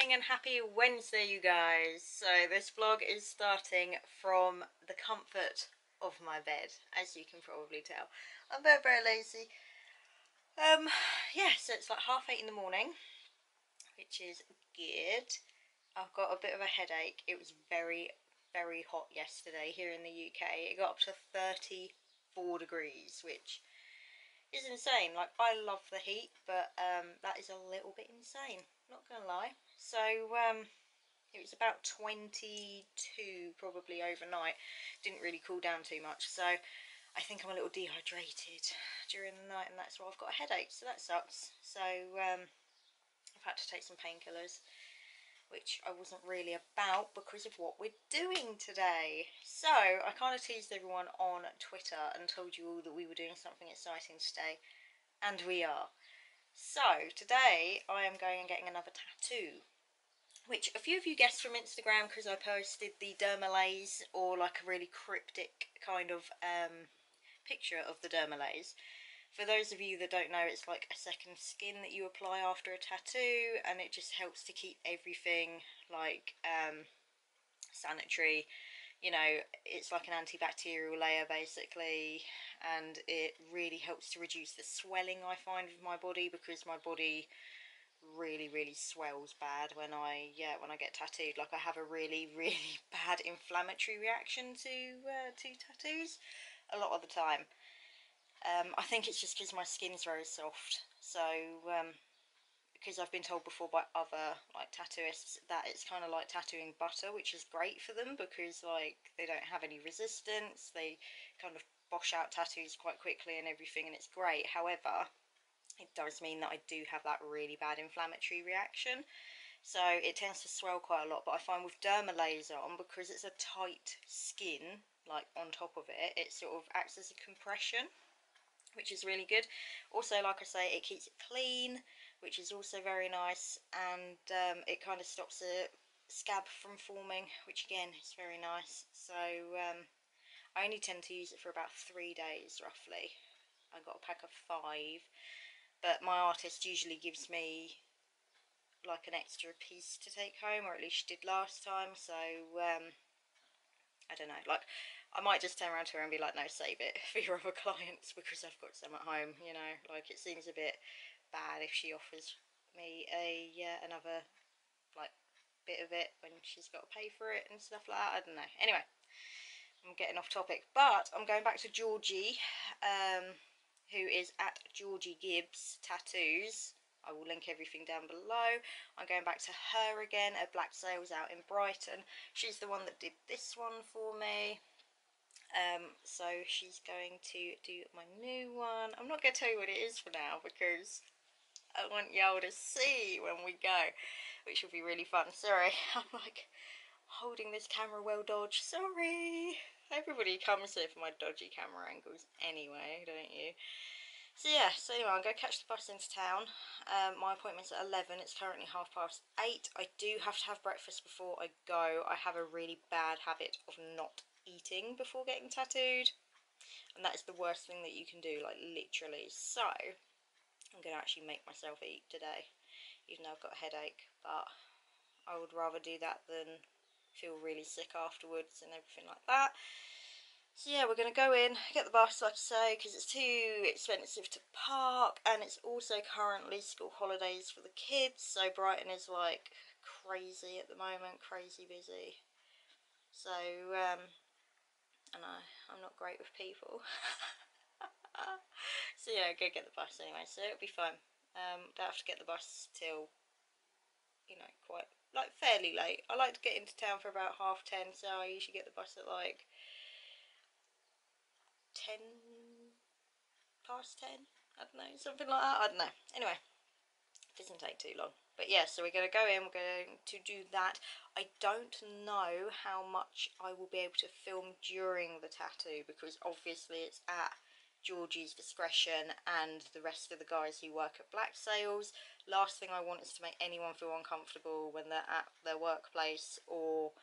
morning and happy Wednesday, you guys. So this vlog is starting from the comfort of my bed, as you can probably tell. I'm very lazy. Yeah, so it's like 8:30 in the morning, which is good. I've got a bit of a headache. It was very hot yesterday here in the UK. It got up to 34 degrees, which is insane. Like, I love the heat, but that is a little bit insane, not gonna lie. So it was about 22 probably overnight. Didn't really cool down too much, so I think I'm a little dehydrated during the night, and that's why I've got a headache, so that sucks. So I've had to take some painkillers, which I wasn't really about because of what we're doing today. So I kind of teased everyone on Twitter and told you all that we were doing something exciting today, and we are. So today I am going and getting another tattoo, which a few of you guessed from Instagram because I posted the dermalaze, or like a really cryptic kind of picture of the dermalaze. For those of you that don't know, it's like a second skin that you apply after a tattoo, and it just helps to keep everything like sanitary. You know, it's like an antibacterial layer basically, and it really helps to reduce the swelling I find with my body, because my body really swells bad when I get tattooed. Like, I have a really bad inflammatory reaction to tattoos a lot of the time. I think it's just because my skin's very soft. So because I've been told before by other like tattooists that it's kind of like tattooing butter, which is great for them because like they don't have any resistance. They kind of bosh out tattoos quite quickly and everything, and it's great. However, it does mean that I do have that really bad inflammatory reaction, so it tends to swell quite a lot. But I find with dermalaze on, because it's a tight skin like on top of it, it sort of acts as a compression, which is really good. Also, like I say, it keeps it clean, which is also very nice, and it kind of stops a scab from forming, which again is very nice. So I only tend to use it for about 3 days roughly. I got a pack of 5, but my artist usually gives me like an extra piece to take home, or at least she did last time. So I don't know, like I might just turn around to her and be like, no, save it for your other clients because I've got some at home, you know. Like, it seems a bit bad if she offers me another like bit of it when she's got to pay for it and stuff like that. I don't know. Anyway, I'm getting off topic, but I'm going back to Georgie, who is at Georgie Gibbs Tattoos. I will link everything down below. I'm going back to her again at Black Sales out in Brighton. She's the one that did this one for me. So she's going to do my new one. I'm not going to tell you what it is for now because I want y'all to see when we go, which will be really fun. Sorry, I'm like holding this camera well dodged. Sorry. Everybody comes here for my dodgy camera angles anyway, don't you? So yeah, so anyway, I'm going to catch the bus into town. My appointment's at 11, it's currently 8:30. I do have to have breakfast before I go. I have a really bad habit of not eating before getting tattooed, and that is the worst thing that you can do, like literally. So I'm going to actually make myself eat today, even though I've got a headache, but I would rather do that than feel really sick afterwards and everything like that. So yeah, we're going to go in, get the bus, like I say, because it's too expensive to park, and it's also currently school holidays for the kids, so Brighton is like crazy at the moment, crazy busy. So, I know, I'm not great with people. So yeah, go get the bus anyway, so it'll be fun. Don't have to get the bus till, you know, quite, like fairly late. I like to get into town for about 10:30, so I usually get the bus at like 10 past 10, I don't know, something like that, I don't know. Anyway, it doesn't take too long. But yeah, so we're going to go in, we're going to do that. I don't know how much I will be able to film during the tattoo, because obviously it's at Georgie's discretion and the rest of the guys who work at Black Sales. Last thing I want is to make anyone feel uncomfortable when they're at their workplace, or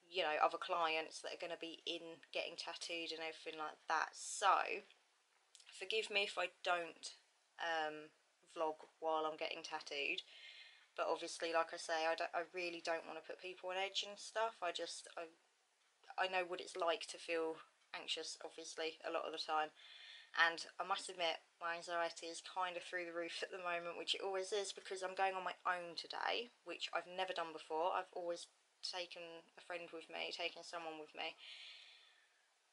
you know, other clients that are going to be in getting tattooed and everything like that. So forgive me if I don't vlog while I'm getting tattooed, But obviously, like I say, I really don't want to put people on edge and stuff. I know what it's like to feel anxious, obviously, a lot of the time. And I must admit, my anxiety is kind of through the roof at the moment, which it always is, because I'm going on my own today, which I've never done before. I've always taken a friend with me, taken someone with me.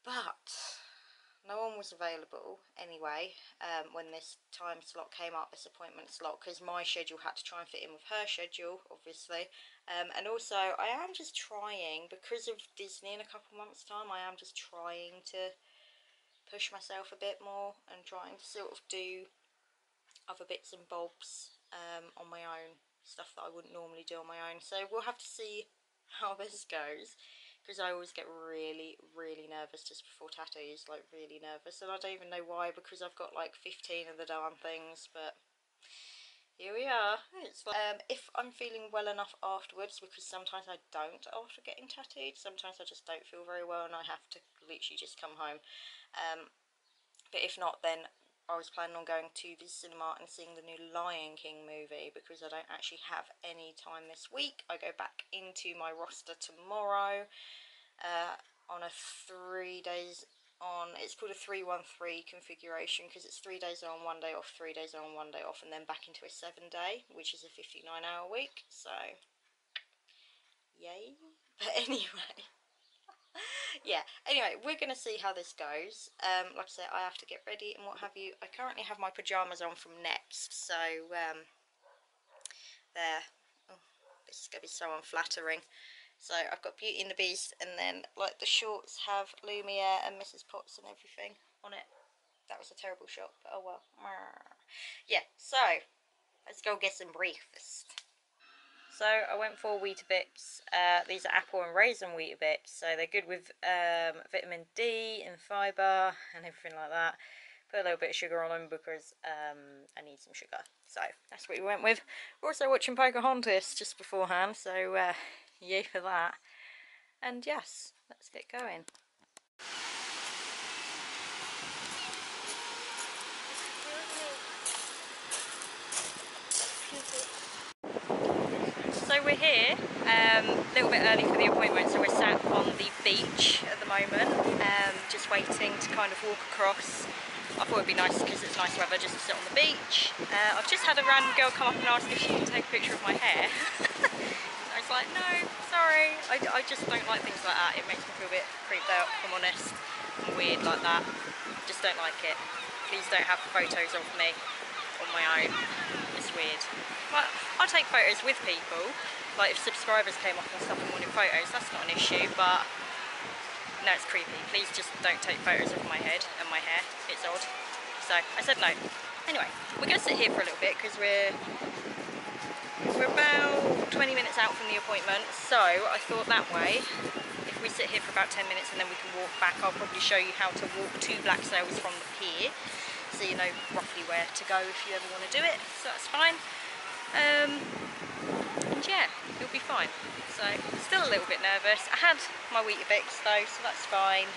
But no one was available anyway when this time slot came up, this appointment slot, because my schedule had to try and fit in with her schedule, obviously. And also, I am just trying, because of Disney in a couple months' time, I am just trying to push myself a bit more and trying to sort of do other bits and bobs on my own, stuff that I wouldn't normally do on my own. So we'll have to see how this goes, because I always get really, really nervous just before tattoos, like really nervous, and I don't even know why, because I've got like 15 of the darn things, but here we are. It's like, if I'm feeling well enough afterwards, because sometimes I don't after getting tattooed, sometimes I just don't feel very well and I have to literally just come home. But if not, then I was planning on going to the cinema and seeing the new Lion King movie, because I don't actually have any time this week. I go back into my roster tomorrow on a 3 days on, it's called a 3-1-3 configuration, because it's 3 days on, 1 day off, 3 days on, 1 day off, and then back into a 7-day, which is a 59-hour week, so yay. But anyway, yeah, anyway, we're going to see how this goes. Like I said, I have to get ready and what have you. I currently have my pyjamas on from Next, so there. Oh, this is going to be so unflattering. So I've got Beauty and the Beast, and then like the shorts have Lumiere and Mrs. Potts and everything on it. That was a terrible shot, but oh well. Yeah, so let's go get some breakfast. So I went for Weetabix. These are apple and raisin Weetabix, so they're good with vitamin D and fibre and everything like that. Put a little bit of sugar on them because I need some sugar. So that's what we went with. We're also watching Pocahontas just beforehand, so yay for that. And yes, let's get going. So we're here, a little bit early for the appointment, so we're sat on the beach at the moment, just waiting to kind of walk across. I thought it'd be nice, because it's nice weather, just to sit on the beach. I've just had a random girl come up and ask if she can take a picture of my hair. I was like, no, sorry, I just don't like things like that. It makes me feel a bit creeped out, if I'm honest. I'm weird like that, just don't like it. Please don't have photos of me on my own, it's weird. But I'll take photos with people, like if subscribers came up and stuff and wanted photos, that's not an issue, but no, it's creepy. Please just don't take photos of my head and my hair, it's odd. So I said no. Anyway, we're going to sit here for a little bit, because we're about 20 minutes out from the appointment, so I thought that way, if we sit here for about 10 minutes and then we can walk back, I'll probably show you how to walk to Black Sails from the pier, so you know roughly where to go if you ever want to do it, so that's fine. And yeah, it'll be fine. So still a little bit nervous. I had my Weetabix though, so that's fine.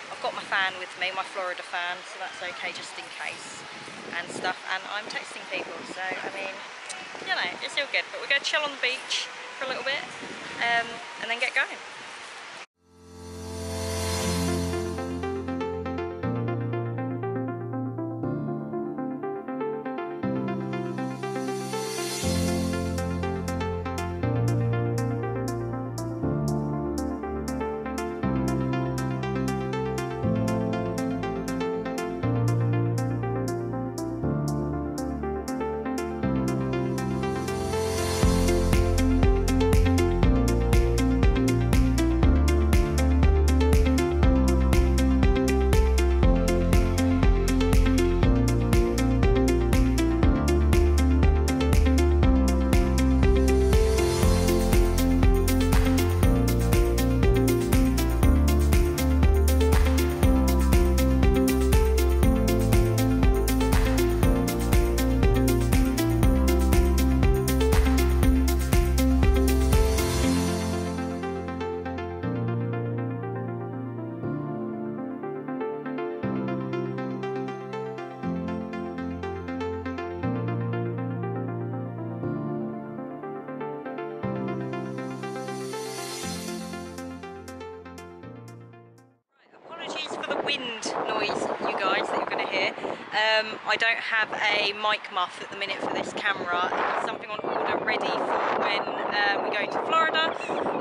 I've got my fan with me, my Florida fan, so that's okay just in case and stuff. And I'm texting people, so I mean, you know, it's all good. But we're going to chill on the beach for a little bit and then get going. wind noise, you guys, that you're going to hear. I don't have a mic muff at the minute for this camera. It's something on order ready for when we go to Florida.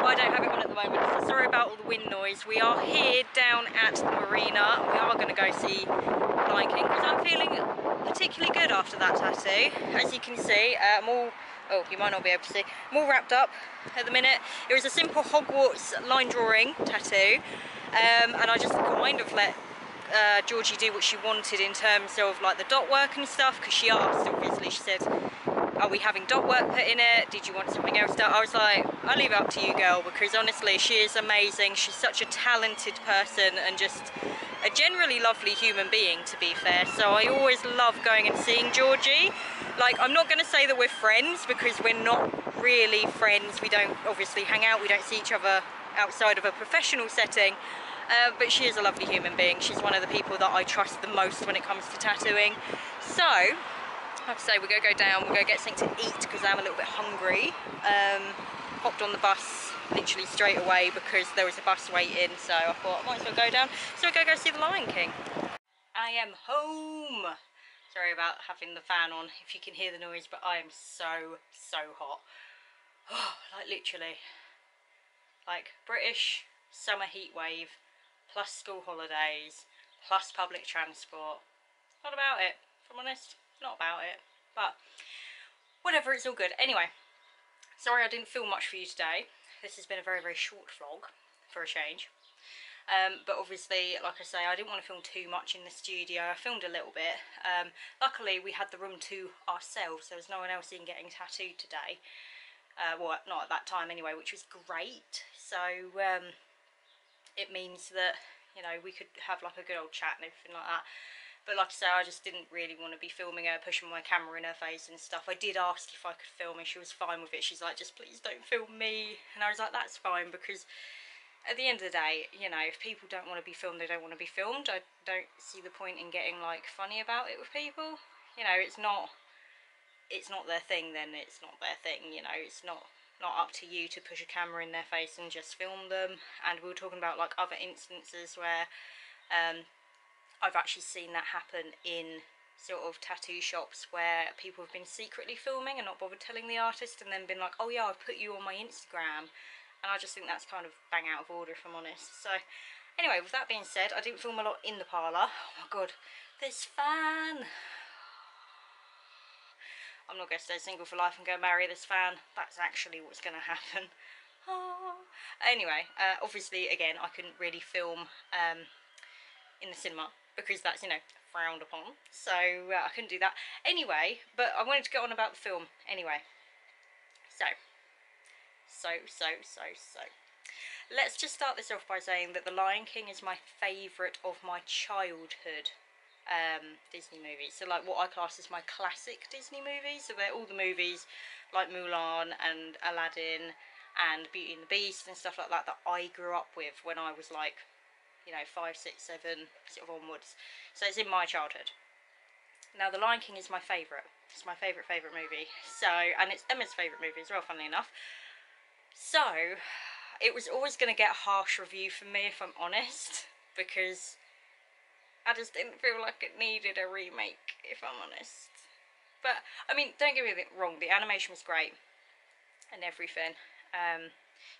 I don't have it on at the moment, so sorry about all the wind noise. We are here down at the marina. We are going to go see Lion King because I'm feeling particularly good after that tattoo. As you can see, I'm all, oh, you might not be able to see, I'm all wrapped up at the minute. It was a simple Hogwarts line drawing tattoo, and I just kind of let Georgie do what she wanted in terms of like the dot work and stuff, because she asked, obviously, she said, are we having dot work put in it? Did you want something else done? I was like, I'll leave it up to you, girl, because honestly, she is amazing. She's such a talented person and just a generally lovely human being, to be fair. So I always love going and seeing Georgie. Like, I'm not going to say that we're friends, because we're not really friends. We don't obviously hang out. We don't see each other outside of a professional setting. But she is a lovely human being. She's one of the people that I trust the most when it comes to tattooing. So, like I say, we're going to go down, we're going to get something to eat because I'm a little bit hungry. Hopped on the bus literally straight away because there was a bus waiting, so I thought I might as well go down. So we're going to go see the Lion King. I am home. Sorry about having the fan on, if you can hear the noise, but I am so hot. Oh, like literally. Like British summer heat wave, plus school holidays, plus public transport. Not about it, if I'm honest. Not about it, but whatever, it's all good. Anyway, sorry I didn't film much for you today. This has been a very short vlog for a change, but obviously, like I say, I didn't want to film too much in the studio. I filmed a little bit. Luckily we had the room to ourselves. There was no one else in getting tattooed today, well, not at that time anyway, which was great. So it means that, you know, we could have like a good old chat and everything like that. But like I say, I just didn't really want to be filming her, pushing my camera in her face and stuff. I did ask if I could film and she was fine with it. She's like, just please don't film me. And I was like, that's fine, because at the end of the day, you know, if people don't want to be filmed, they don't want to be filmed. I don't see the point in getting like funny about it with people. You know, it's not their thing, then it's not their thing. You know, it's not up to you to push a camera in their face and just film them. And we were talking about like other instances where I've actually seen that happen in sort of tattoo shops where people have been secretly filming and not bothered telling the artist, and then been like, oh yeah, I've put you on my Instagram. And I just think that's kind of bang out of order, if I'm honest. So anyway, with that being said, I didn't film a lot in the parlour. Oh my god, this fan. I'm not going to stay single for life and go marry this fan. That's actually what's going to happen. Oh. Anyway, obviously, again, I couldn't really film in the cinema because that's, you know, frowned upon. So I couldn't do that. Anyway, but I wanted to get on about the film anyway. So. Let's just start this off by saying that The Lion King is my favourite of my childhood Disney movies. So like what I class as my classic Disney movies. So they're all the movies like Mulan and Aladdin and Beauty and the Beast and stuff like that that I grew up with when I was like, you know, 5, 6, 7 sort of onwards. So it's in my childhood. Now The Lion King is my favourite. It's my favourite movie. So, and it's Emma's favourite movie as well, funnily enough. So it was always going to get a harsh review from me, if I'm honest, because I just didn't feel like it needed a remake, if I'm honest. But I mean, don't get me wrong, the animation was great and everything.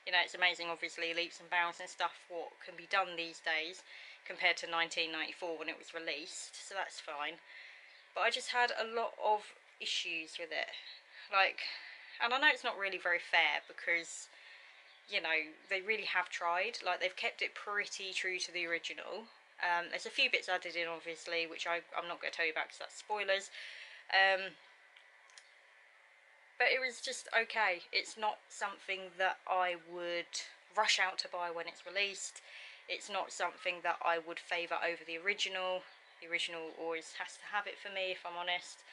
You know, it's amazing, obviously, leaps and bounds and stuff, what can be done these days compared to 1994 when it was released, so that's fine. But I just had a lot of issues with it. Like, and I know it's not really very fair because, you know, they really have tried. Like, they've kept it pretty true to the original. There's a few bits added in, obviously, which I'm not going to tell you about because that's spoilers. But it was just okay. It's not something that I would rush out to buy when it's released. It's not something that I would favour over the original. The original always has to have it for me, if I'm honest.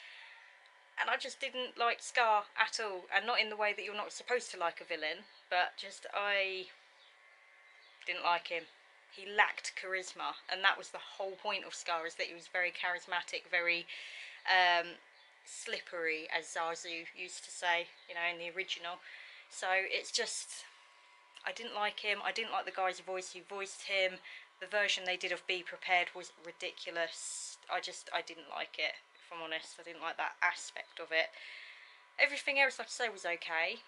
And I just didn't like Scar at all. And not in the way that you're not supposed to like a villain, but just I didn't like him. He lacked charisma, and that was the whole point of Scar, is that he was very charismatic, very slippery, as Zazu used to say, you know, in the original. So it's just, I didn't like him. I didn't like the guy's voice who voiced him. the version they did of Be Prepared was ridiculous. I didn't like it, if I'm honest. I didn't like that aspect of it. Everything else, like I say, was okay.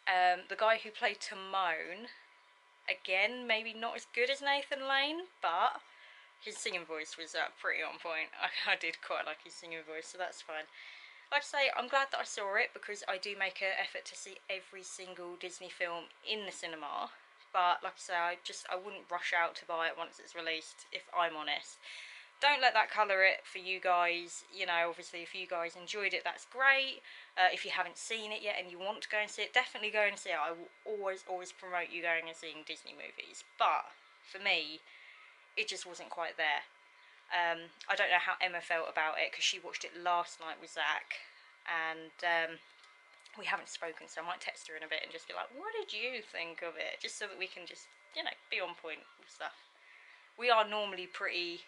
The guy who played Timon, again, maybe not as good as Nathan Lane, but his singing voice was pretty on point. I did quite like his singing voice, so that's fine. Like I say, I'm glad that I saw it, because I do make an effort to see every single Disney film in the cinema. But like I say, I wouldn't rush out to buy it once it's released, if I'm honest. Don't let that colour it for you guys. You know, obviously if you guys enjoyed it, that's great. If you haven't seen it yet and you want to go and see it, definitely go and see it. I will always promote you going and seeing Disney movies. But for me, it just wasn't quite there. I don't know how Emma felt about it, because she watched it last night with Zach, and we haven't spoken, so I might text her in a bit and just be like, what did you think of it? Just so that we can just, you know, be on point with stuff. We are normally pretty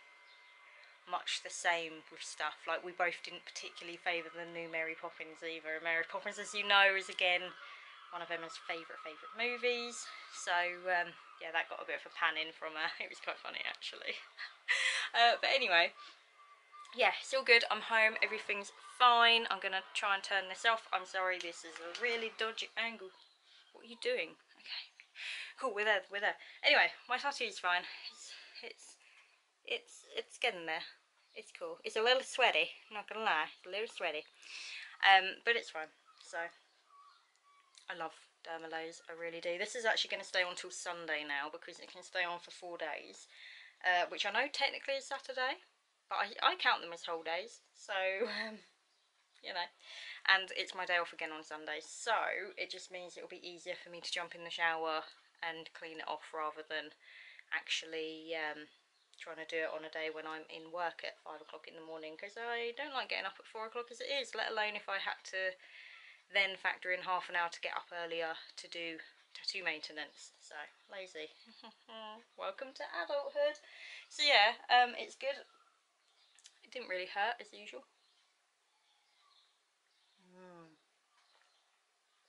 much the same with stuff. Like, we both didn't particularly favour the new Mary Poppins either. Mary Poppins, as you know, is again one of Emma's favourite movies. So yeah, that got a bit of a pan in from her. It was quite funny, actually. But anyway, yeah, it's all good. I'm home, everything's fine. I'm gonna try and turn this off. I'm sorry, this is a really dodgy angle. What are you doing? Okay, cool, we're there. Anyway, my tattoo's fine. It's getting there. It's cool. It's a little sweaty, not gonna lie, it's a little sweaty. But it's fine. So I love dermalays, I really do. This is actually going to stay on till Sunday now, because it can stay on for 4 days, which I know technically is Saturday, but I count them as whole days, so you know. And it's my day off again on Sunday, so it just means it'll be easier for me to jump in the shower and clean it off, rather than actually trying to do it on a day when I'm in work at 5 o'clock in the morning, because I don't like getting up at 4 o'clock as it is, let alone if I had to then factor in half an hour to get up earlier to do tattoo maintenance. So lazy. Welcome to adulthood. So yeah, it's good. It didn't really hurt as usual.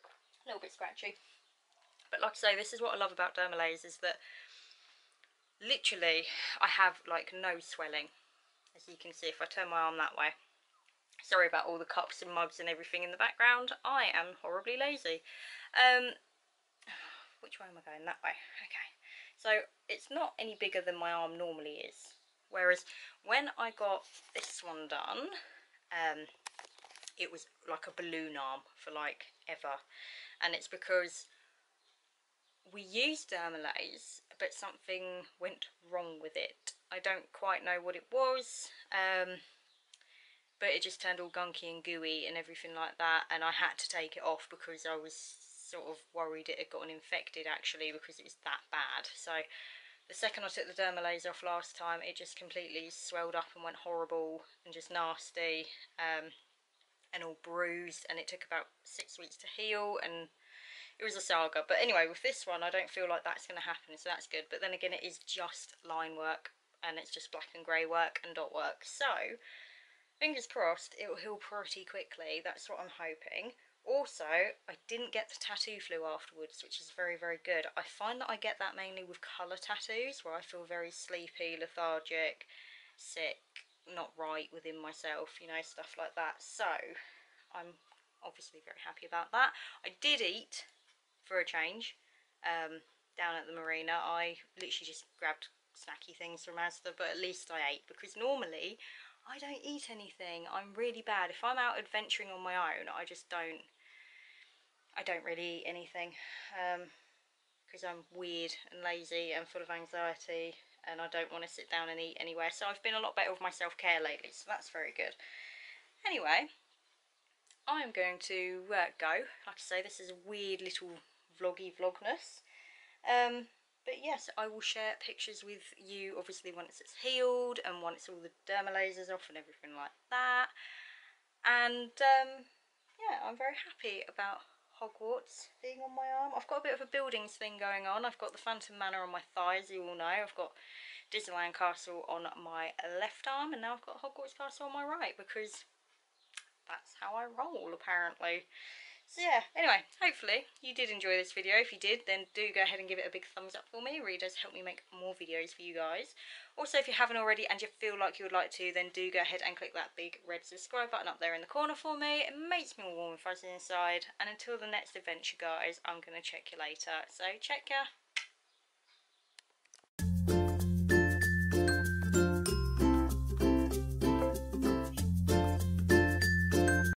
A little bit scratchy, but like I say, this is what I love about dermalays, is that literally I have like no swelling, as you can see if I turn my arm that way. Sorry about all the cups and mugs and everything in the background. I am horribly lazy. Which way am I going? That way. Okay. So it's not any bigger than my arm normally is. Whereas when I got this one done, it was like a balloon arm for like ever. And it's because we used dermalays, but something went wrong with it. I don't quite know what it was. But it just turned all gunky and gooey and everything like that, and I had to take it off because I was sort of worried it had gotten infected, actually, because it was that bad. So the second I took the dermalays off last time, it just completely swelled up and went horrible and just nasty, and all bruised, and it took about 6 weeks to heal, and it was a saga. But anyway, with this one I don't feel like that's going to happen, so that's good. But then again, it is just line work, and it's just black and grey work and dot work, so fingers crossed it will heal pretty quickly. That's what I'm hoping. Also, I didn't get the tattoo flu afterwards, which is very, very good. I find that I get that mainly with colour tattoos, where I feel very sleepy, lethargic, sick, not right within myself, you know, stuff like that. So I'm obviously very happy about that. I did eat for a change down at the marina. I literally just grabbed snacky things from Asda, but at least I ate, because normally I don't eat anything. I'm really bad. If I'm out adventuring on my own, I don't really eat anything, because I'm weird and lazy and full of anxiety, and I don't want to sit down and eat anywhere. So I've been a lot better with my self-care lately, so that's very good. Anyway, I'm going to go. Like I say, this is a weird little vlogmas. But yes, I will share pictures with you, obviously, once it's healed and once all the dermalays is off and everything like that. And yeah, I'm very happy about Hogwarts being on my arm. I've got a bit of a buildings thing going on. I've got the Phantom Manor on my thighs, you all know. I've got Disneyland Castle on my left arm, and now I've got Hogwarts Castle on my right, because that's how I roll, apparently. So yeah, anyway, hopefully you did enjoy this video. If you did, then do go ahead and give it a big thumbs up for me. It really does help me make more videos for you guys. Also, if you haven't already and you feel like you would like to, then do go ahead and click that big red subscribe button up there in the corner for me. It makes me all warm and fuzzy inside. And until the next adventure, guys, I'm going to check you later. So check ya.